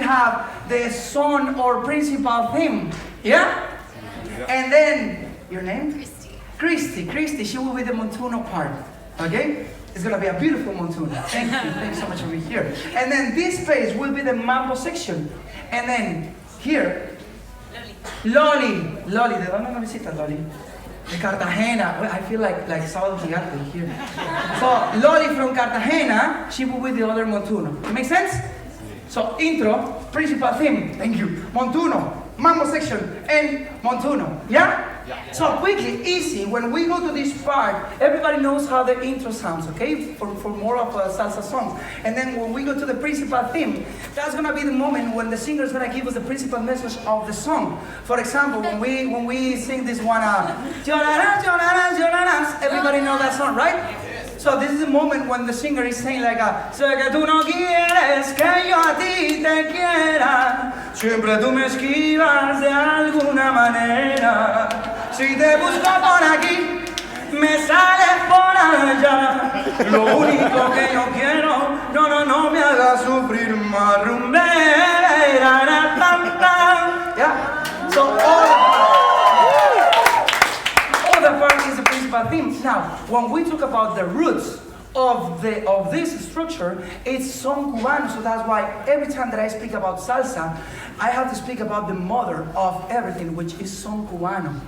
have the son or principal theme. Yeah? And then, your name? Christy, she will be the montuno part. Okay? It's gonna be a beautiful montuno. Thank you. Thanks so much for being here. And then this space will be the mambo section. And then here, Loli, ¿de dónde nos visita Loli? De Cartagena. Well, I feel like Sábado Gigante here. So Loli from Cartagena, she will be the other montuno. It makes sense? So intro, principal theme, thank you. Montuno, mambo section, and montuno. Yeah? So quickly, easy, when we go to this part, everybody knows how the intro sounds, okay? For more of salsa songs. And then when we go to the principal theme, that's gonna be the moment when the singer is gonna give us the principal message of the song. For example, when we sing this one, llorarás, llorarás, llorarás, everybody know that song, right? So this is the moment when the singer is saying like, sé que tú no quieres que yo a ti te quiera, siempre tú me esquivas de alguna manera, si te busco por aquí, me sales por allá, lo único que yo quiero, no me hagas sufrir más rumbera, yeah? So all the part is the principal theme. Now, when we talk about the roots of this structure, it's son cubano, so that's why every time that I speak about salsa, I have to speak about the mother of everything, which is son cubano.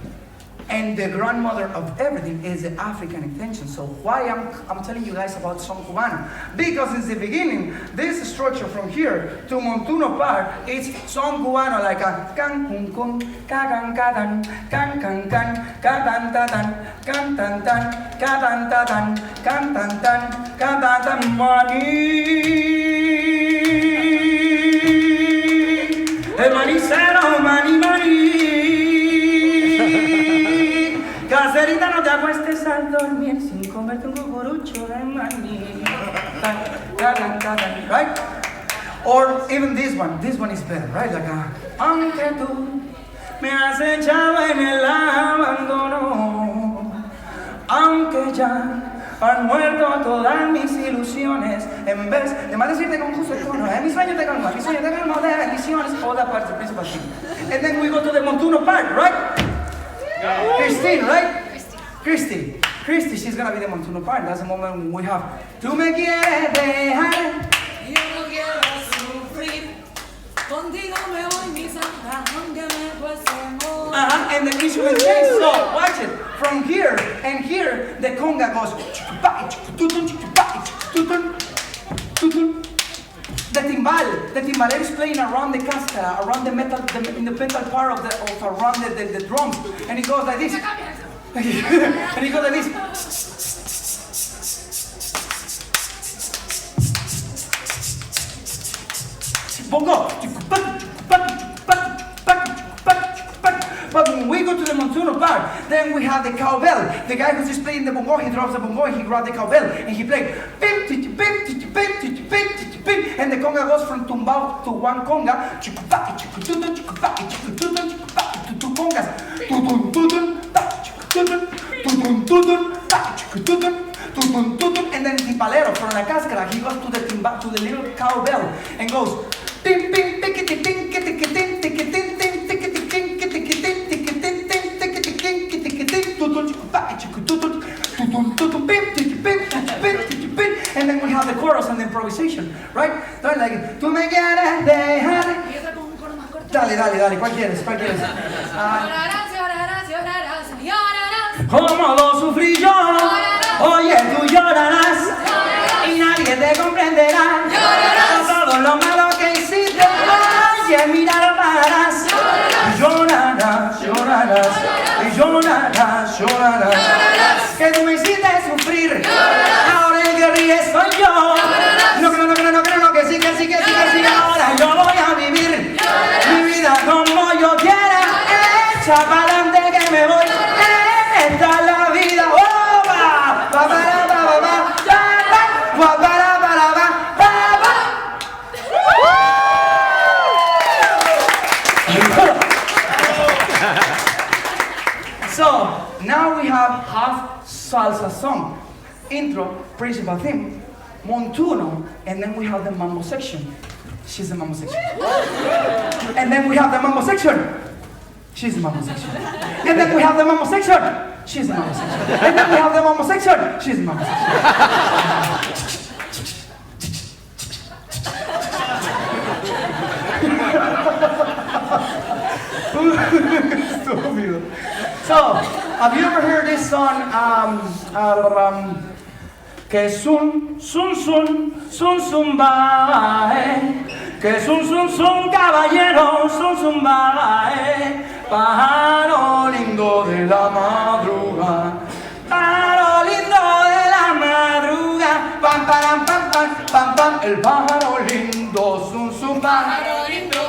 And the grandmother of everything is the African intention. So why I'm telling you guys about son cubano? Because in the beginning, this structure from here to montuno part, it's son cubano like a can kun kun, ka kan can, can can tan tan, can tan tan, ka tan tan, can tan tan, ka tan tan, money. El manicero, money. Caserita, no te acuestes al dormir sin comerte un cucurucho de maní. Right? Or even this one is better, right? Like aunque tú me has echado en el abandono, aunque ya han muerto todas mis ilusiones, en vez de maldecirte con justo el tono, mis sueños te calmo de bendiciones, all that part is the principal thing. And then we go to the montuno part, right? Christine, right? Christy, she's gonna be the montuno part. That's the moment when we have tú me quieres dejar, yo no quiero sufrir, contigo me voy mi santa, aunque me cueste morir. And the instrument change. So watch it. From here and here, the conga goes. The timbalero is playing around the cascara, around the metal, in the metal part of around the drums, and it goes like this. And it goes like this. Bongo. But when we go to the montuno part, then we have the cowbell. The guy who's just playing the bongo, he drops the bongo and he grabs the cowbell and he plays. And the conga goes from tumbao to one conga. Two congas. And then the palero from la cáscara, he goes to the little cowbell and goes. And then we have the chorus and the improvisation, right? Don't like tú me quieres dejar. Dale, ¿cuál quieres? Como lo sufrí yo, oye, tú llorarás y nadie te comprenderá. Todo lo malo que hiciste, oye, mira, lo pagarás. Llorarás, que tú me hiciste sufrir. Ahora el que ríe soy yo. No, que sí, ahora yo voy a vivir mi vida como yo quiera. Echa para adelante que me voy. Esta es la vida. So now we have half salsa song, intro, principal theme, montuno, and then we have the mambo section. She's a mambo section. And then we have the mambo section. She's a mambo section. And then we have the mambo section. She's a mambo section. And then we have the mambo section. She's a mambo section. So, have you ever heard this song? Que sun bae, que sun caballero, sun bae, pájaro lindo de la madrugada, pájaro lindo de la madrugada, pam pam pam pam pam pam, el pájaro lindo, sun pájaro lindo,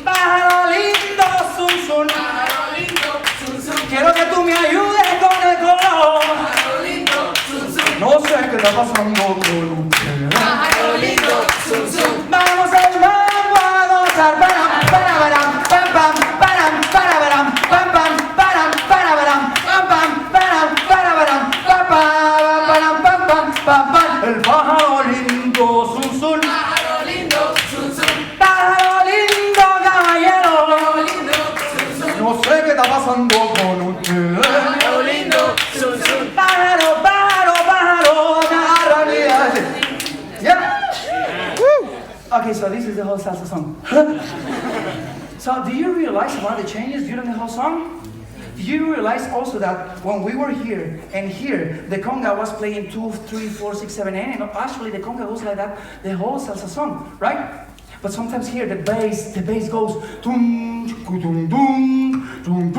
pájaro lindo, sun pájaro lindo, quiero que tú me ayudes con el color. No sé qué está pasando con usted. Pájaro lindo, vamos al mambo a gozar. Param, pam pam, param, parabaram, pam pam, param, parabaram, pam pam, param, parabaram, pam pam, pam pam, pam pam. El pájaro lindo, pájaro lindo, pájaro lindo, caballero. No sé qué está pasando con usted. Pájaro lindo, pájaro, pájaro. Okay, so this is the whole salsa song. So do you realize one of the changes during the whole song? Do you realize also that when we were here and here, the conga was playing 2, 3, 4, 6, 7, 8, and actually the conga goes like that the whole salsa song, right? But sometimes here the bass goes tum, dum, dum, dum, dum,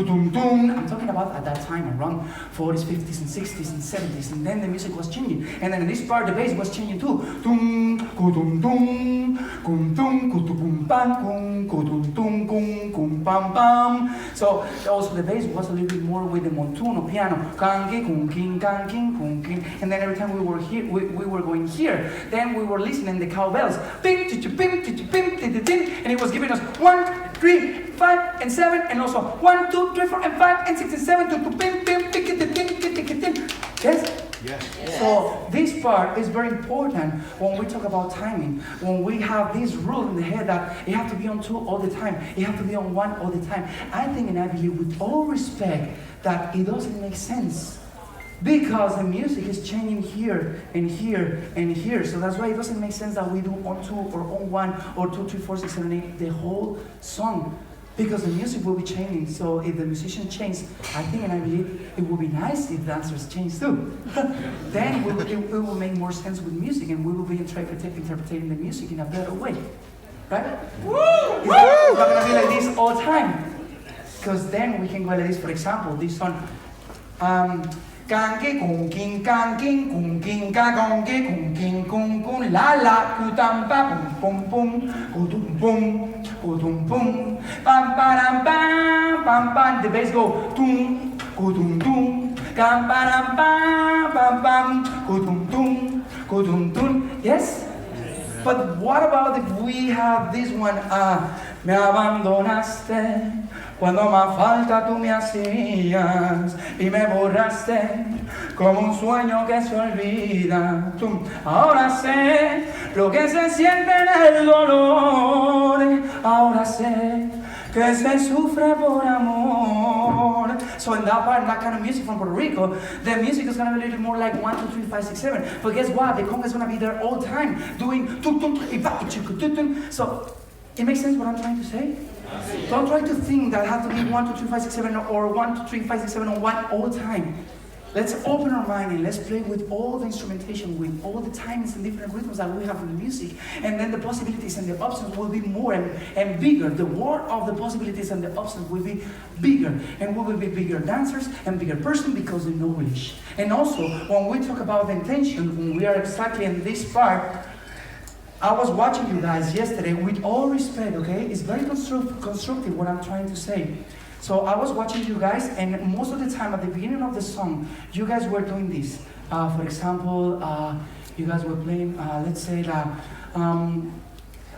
dum, dum. I'm talking about at that time around 40s, 50s, and 60s and 70s, and then the music was changing, and then in this part the bass was changing too. Dum, dum, dum, dum, dum, dum, bam, dum, dum, dum, bam, bam. So also the bass was a little bit more with the montuno piano, kan king, and then every time we were here, we were going here, then we were listening the cowbells. Bing, and it was giving us 1, 3, 5, and 7, and also 1, 2, 3, 4, and 5, and 6, and 7, yes? Yes. So this part is very important when we talk about timing. When we have this rule in the head that it has to be on 2 all the time, it has to be on 1 all the time. I think and I believe with all respect that it doesn't make sense. Because the music is changing here and here and here. So that's why it doesn't make sense that we do on 2 or on 1 or 2, 3, 4, 6, 7, 8 the whole song. Because the music will be changing. So if the musician changes, I think and I believe it would be nice if dancers change too. Then it will make more sense with music and we will be interpreting the music in a better way. Right? It's not going to be like this all the time. Because then we can go like this. For example, this song. Kanke kung king ka kong king kung la la kutam pa pum pum pam param pam pam. The bass go tum tum pam param pam pam tum. Yes. But what about if we have this one? Me abandonaste. Cuando más falta tú me hacías y me borraste como un sueño que se olvida. Ahora sé lo que se siente en el dolor. Ahora sé que se sufre por amor. So in that part, that kind of music from Puerto Rico, the music is going to be a little more like 1, 2, 3, 5, 6, 7. But guess what? The conga is going to be there all the time doing tum. So it makes sense what I'm trying to say? Don't try to think that it has to be 1, 2, 3, 5, 6, 7 or 1, 2, 3, 5, 6, 7 or 1 all the time. Let's open our mind and let's play with all the instrumentation, with all the timings and different rhythms that we have in the music. And then the possibilities and the options will be more and bigger. The world of the possibilities and the options will be bigger. And we will be bigger dancers and bigger person because we know English. And also, when we talk about the intention, when we are exactly in this part, I was watching you guys yesterday with all respect, okay? It's very constructive what I'm trying to say. So I was watching you guys, and most of the time at the beginning of the song, you guys were doing this. For example, you guys were playing, let's say that,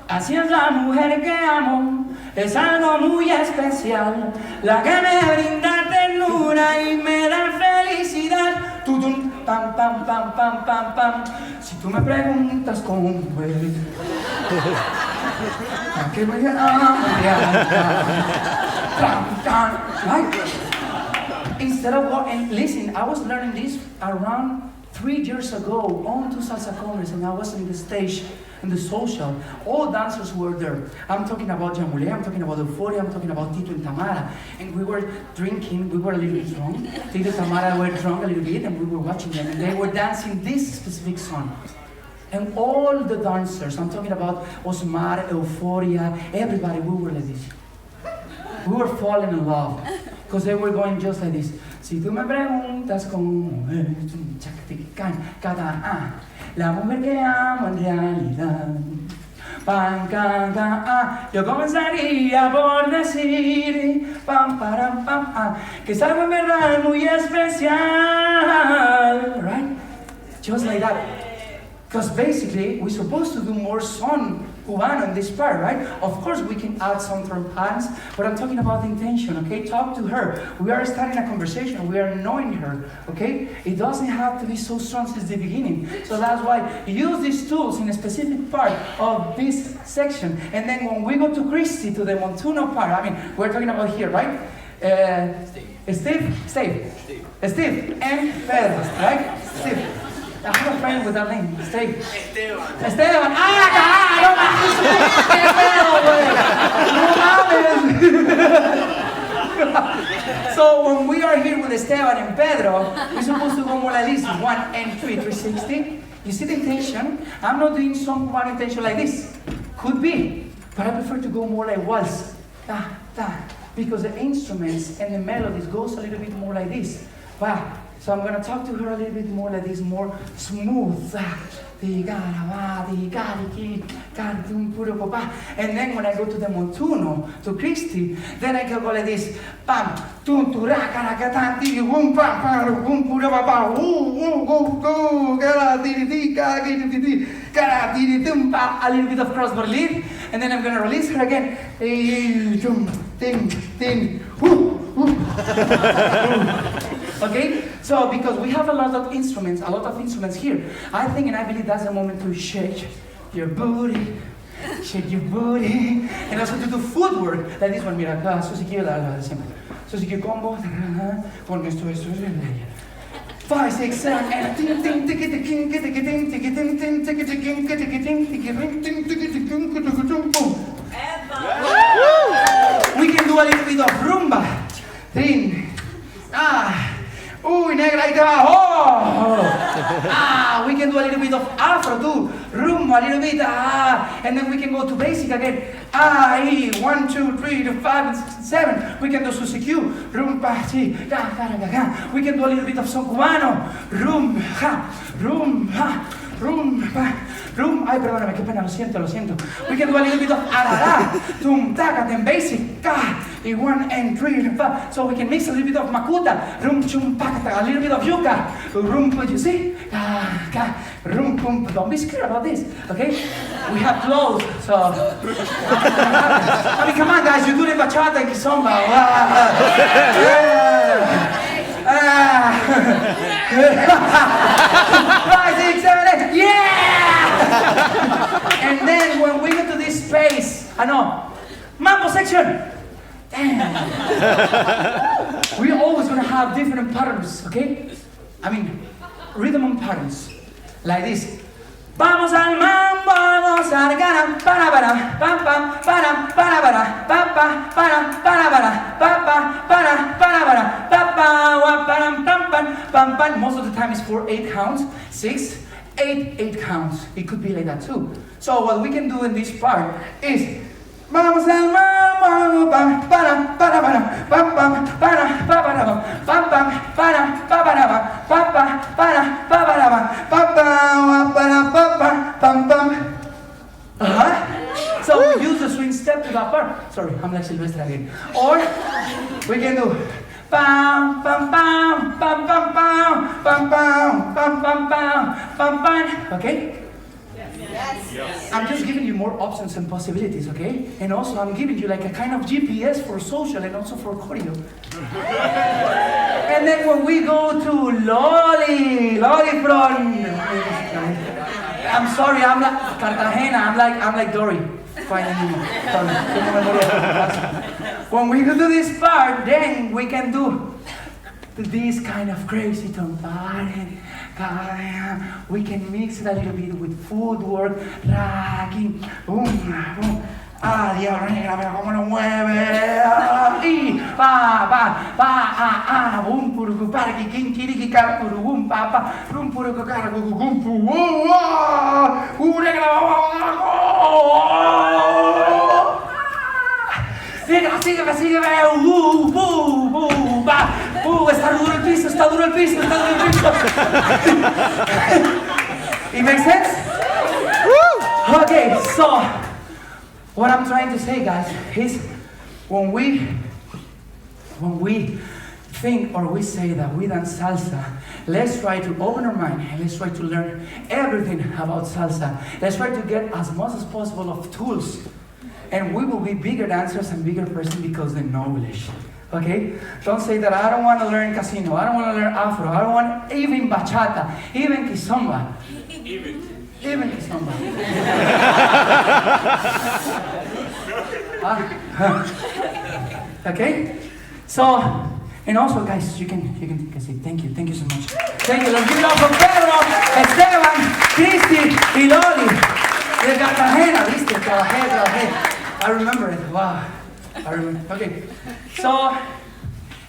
así es la mujer que amo, es algo muy especial, la que me brinda ternura y me da felicidad. Tudum, pam, pam, pam, pam, pam, pam. Si tú me preguntas cómo fue, Right? Instead of and listen, I was learning this around 3 years ago on to Salsa Congress, and I was in the stage, in the social. All dancers were there. I'm talking about Jamule, I'm talking about Euphoria, I'm talking about Tito and Tamara. And we were drinking, we were a little bit drunk. Tito and Tamara were drunk a little bit, and we were watching them, and they were dancing this specific song. And all the dancers, I'm talking about Osmar, Euphoria, everybody, we were like this. We were falling in love. Because they were going just like this. Si tú me preguntas cómo es, la mujer que amo en realidad. Yo comenzaría por decir que es algo en verdad muy especial. Right? Just like that. Because basically, we're supposed to do more son cubano in this part, right? Of course, we can add some third patterns, but I'm talking about the intention, okay? Talk to her. We are starting a conversation. We are knowing her, okay? It doesn't have to be so strong since the beginning. So that's why use these tools in a specific part of this section. And then when we go to Christy, to the Montuno part, I mean, we're talking about here, right? Steve, and Pedro, right? Steve. I have a friend with that name, Esteban. Esteban. So when we are here with Esteban and Pedro, we're supposed to go more like this, 1 and 3, 360. You see the intention? I'm not doing some one intention like this. Could be, but I prefer to go more like waltz. Because the instruments and the melodies goes a little bit more like this. Wow. So I'm going to talk to her a little bit more like this, more smooth. And then when I go to the Montuno, to Christy, then I can go like this. A little bit of crossbar lead, and then I'm going to release her again. Okay? So, because we have a lot of instruments here, I think and I believe that's the moment to shake your booty, and also to do footwork, like this one, mira, acá, eso sí quiero la siempre. Eso sí quiero combo, porque esto es bien bello. 5, 6, 7, and we can do a little bit of rumba. Uy, negra, ahí te va. We can do a little bit of afro too. Rumba, a little bit. And then we can go to basic again. 1, 2, 3, 5, 6, 7. We can do Susi Q. Rumba, sí. We can do a little bit of son cubano. Ay, perdóname, qué pena, lo siento. We can do a little bit of arara. Tum, taca, then basic. 1 and 3 and 5. So we can mix a little bit of makuta. Rum, chum, pakata, a little bit of yuca. Rum, you see? Rum, pum. Don't be scared about this, okay? We have clothes, so. I mean, come on, guys, you do the bachata and kizomba. 5, 6, 7, 8. Yeah! And then when we get to this space, I know, mambo section. Damn. We're always gonna have different patterns, okay? I mean, rhythm patterns, like this. Vamos al mambo, vamos al gana, para, pam, pam, para, para, pam, pam, para, pam, pam. Most of the time it's 4/8 counts, 6, 8 counts. It could be like that too. So what we can do in this part is vamos al mambo, pam, para, pam, pam, para, So we use the swing step to that part. Sorry, I'm like Sylvester again. Or we can do pam pam pam pam pam pam pam pam pam pam pam pam. Okay? Yes. I'm just giving you more options and possibilities, okay? And also I'm giving you like a kind of GPS for social and also for choreo. And then when we go to Loli from I'm sorry, I'm like Cartagena. I'm like Dory. When we do this part, then we can do this kind of crazy tone. We can mix it a little bit with footwork, rocking, Dios negra, pero cómo lo mueve. Y bum puruku parki kinkiriki kar purugum pa rum puruku kar gugum pu negra. Sígueme. Está duro el piso. It makes sense? Okay, so what I'm trying to say, guys, is when we think or we say that we dance salsa, let's try to open our mind and let's try to learn everything about salsa. Let's try to get as much as possible of tools. And we will be bigger dancers and bigger person because of the knowledge. Okay? Don't say that I don't want to learn casino, I don't want to learn afro, I don't want even bachata, even kizomba. Even kizomba. Okay? So, and also guys, you can say thank you so much. Thank you. Let's give it up for Pedro, Esteban, Cristi, y Loli. De Cartagena, viste, trabajé. I remember it. Wow. I remember. Okay. So,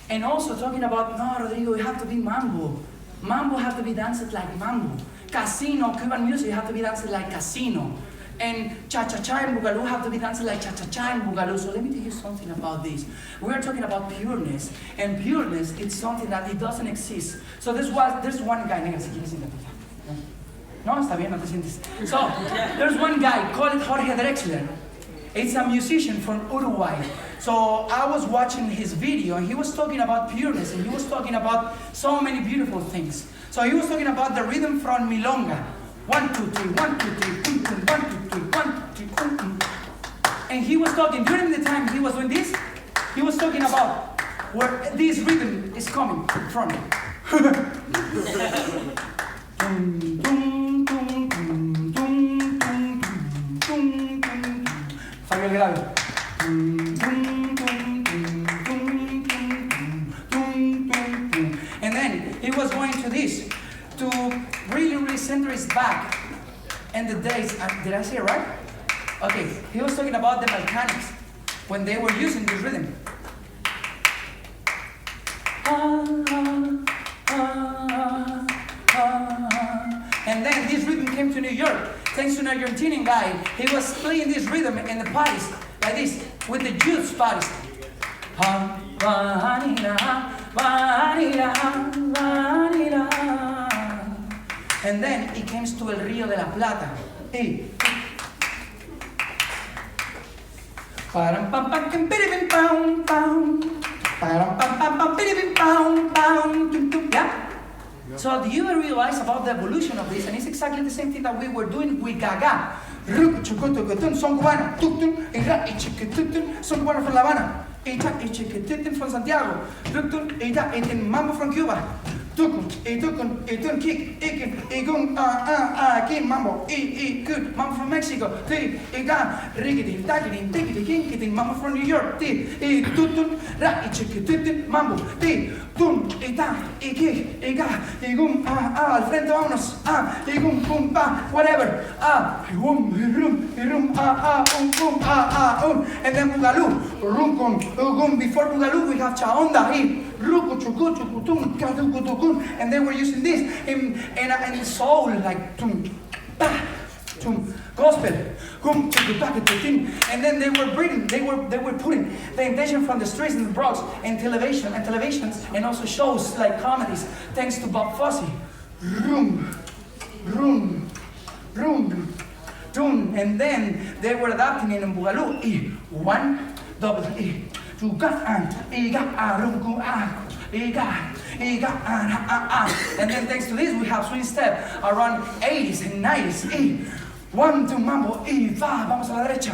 and also talking about, no, Rodrigo, you have to be mambo. Mambo have to be danced like mambo. Casino, Cuban music have to be danced like casino. And cha-cha-cha and boogaloo have to be danced like cha-cha-cha and boogaloo. So let me tell you something about this. We are talking about pureness. And pureness, it's something that it doesn't exist. So there's one guy, no, está bien, no te sientes. So, there's one guy, called Jorge Drexler. It's a musician from Uruguay. So, I was watching his video, and he was talking about pureness, and he was talking about so many beautiful things. So, he was talking about the rhythm from milonga. 1, 2, 3, 1, 2, 3, 1, 2, 3, 1, 2, 3, 1, 2. And he was talking, during the time he was doing this, he was talking about where this rhythm is coming from. Fabio grave. And then he was going to this to really center his back. And the days, did I say it right? Okay, he was talking about the Balkanics when they were using this rhythm. And then this rhythm came to New York, thanks to an Argentinian guy. He was playing this rhythm in the parties, like this, with the youth parties. And then it came to El Río de la Plata. Yeah? So do you ever realize about the evolution of this? And it's exactly the same thing that we were doing with Gaga. Son cubano, son cubano from La Habana, from Santiago, mambo from Cuba. Kick, mambo, mambo from Mexico, mambo from New York, mambo, al frente vámonos, whatever, and then Boogaloo, before Boogaloo we have Chaonda, and they were using this in soul, like gospel, and then they were breathing. They were putting the intention from the streets and the Bronx and televisions, and also shows like comedies. Thanks to Bob Fosse, and then they were adapting it in Boogaloo. 1 double E, and then thanks to this we have swing step around 80s and 90s. 1, 2, mambo, vamos a la derecha,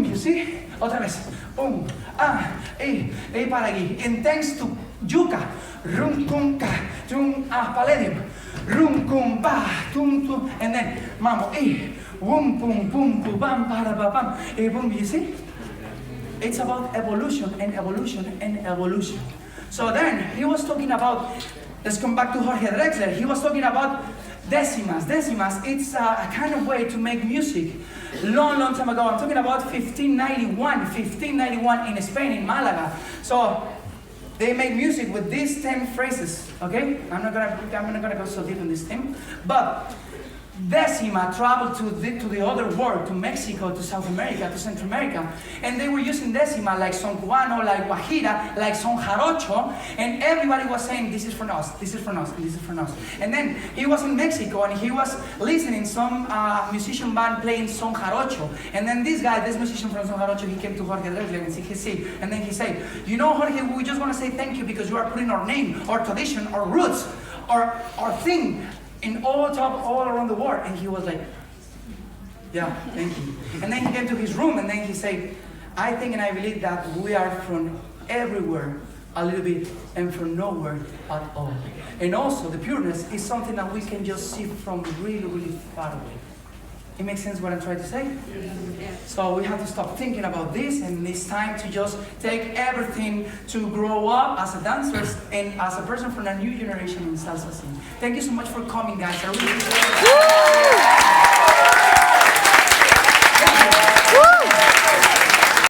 you see? Otra vez, para aquí. And thanks to yuca, palladium, rum, kum, ba, tum, tum, and then mambo, wum, pum, pum, pum, bam, para, ba, bam, boom, you see? It's about evolution and evolution and evolution. So then he was talking about, let's come back to Jorge Drexler, he was talking about decimas. Decimas, it's a kind of way to make music. Long time ago, I'm talking about 1591 in Spain, in Malaga. So they make music with these 10 phrases, okay? I'm not gonna go so deep in this thing, but decima traveled to the other world, to Mexico, to South America, to Central America, and they were using decima like son cubano, like guajira, like son jarocho, and everybody was saying, this is for us, this is for us, this is for us. And then he was in Mexico and he was listening some musician band playing son jarocho, and then this musician from son jarocho, he came to Jorge Drexler and then he said, you know, Jorge, we just want to say thank you because you are putting our name, our tradition, our roots, our thing in all around the world. And he was like, yeah, thank you. And then he came to his room and then he said, I think and I believe that we are from everywhere a little bit and from nowhere at all. And also the pureness is something that we can just see from really, really far away. It makes sense what I'm trying to say? Yeah. So we have to stop thinking about this, and it's time to just take everything to grow up as a dancer and as a person from a new generation in salsa scene. Thank you so much for coming, guys. I really appreciate it.